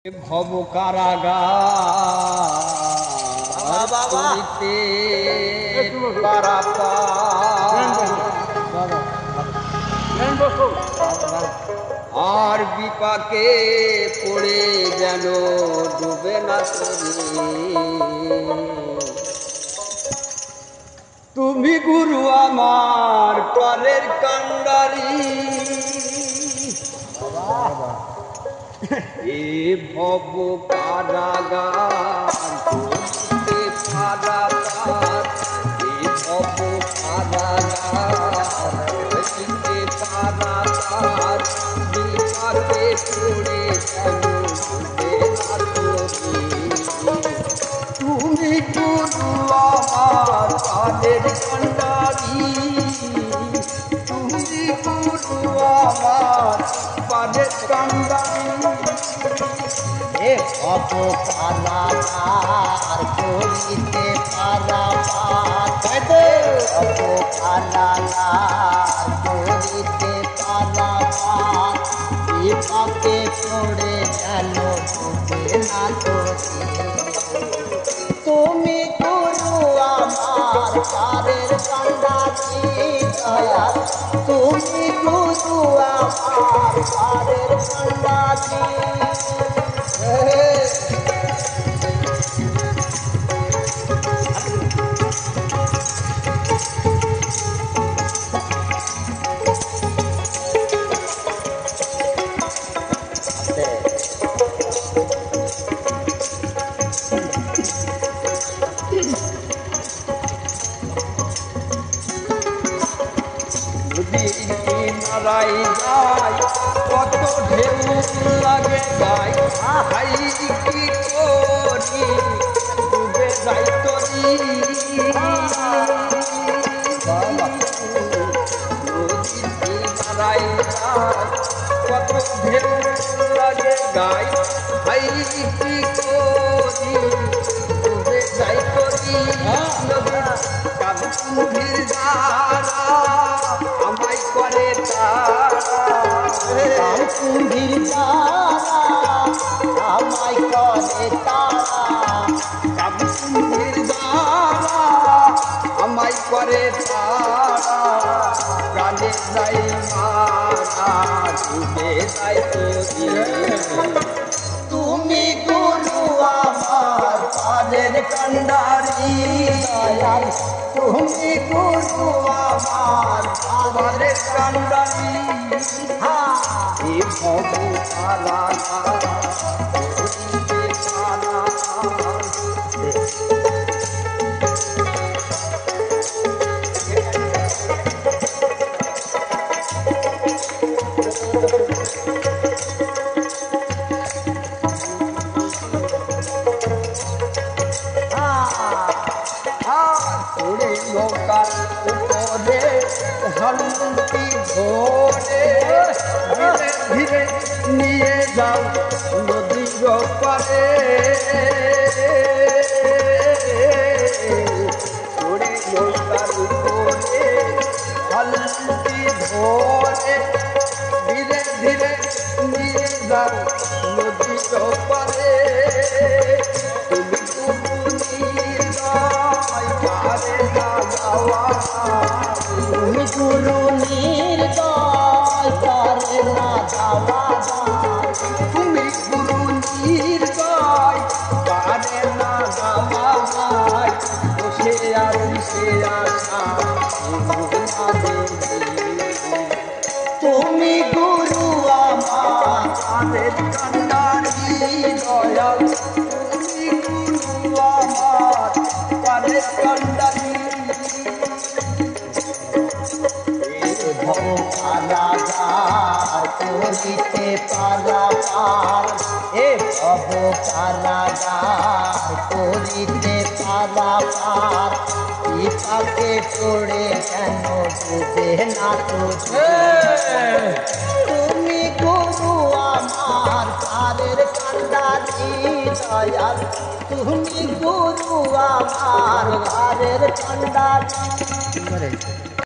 ভব কারাগার আর বিপাকে পড়ে যেন ডুবে না তুমি গুরু আমার পরের কান্ডারি এ ভব কারাগার করতে পারাপার এ ভব কারাগার করতে পারাপার বিপাকে পড়ে যেন ডুবে না তুমি গুরু আমার পরের কান্ডারি তুমি গুরু আমার পরের কান্ডারি ভব কারাগার করিতে পারাপার ভব কারাগার করিতে পারাপার বিপাকে পড়ে যেন ডুবে না তুমি গুরু আমার পারের কান্ডারি দয়াল তুমি গুরু আমার পারের কান্ডারি নারাই যায় কত ঢেউ লাগে গাই হাই কি করি ডুবে যাই তরি নারাই যায় কত ঢেউ লাগে গাই হাই কি করি ডুবে যাই তরি কাকুন্ধির দ্বারা আমায় করে কুম্ভীর তারা আমায় করে তারা কুম্ভীর দ্বারা আমায় করে তারা প্রাণে যাই মারা ডুবে যাই তুমি গুরু আমার পারের কান্ডারি দয়াল তুমি গুরু আমার পারের কান্ডারি এ ভব কারাগার করিতে পারাপার নৌকার উপরে হলুটি ধরে ধীরে ধীরে নিয়ে যাও নদীর পারে নৌকার উপরে হলুটি ধরে ধীরে ধীরে নিয়ে যাও নদীর পারে তুমি গুরু নির্দয় করে না যাওয়া তুমি গুরু নির্দয় পারে না যাওয়া বসে আর সে আশা তুমি গুরু আমার পারের কান্ডারি দয়াল তুমি গুরু আমার পারের কান্ডারি ভব কারাগার করিতে পারাপার এ ভব কারাগার করিতে পারাপার বিপাকে পড়ে কেন ডুবে না তুমি গুরু আমার পারের কান্ডারি দয়াল তুমি গুরু আমার পারের কান্ডারি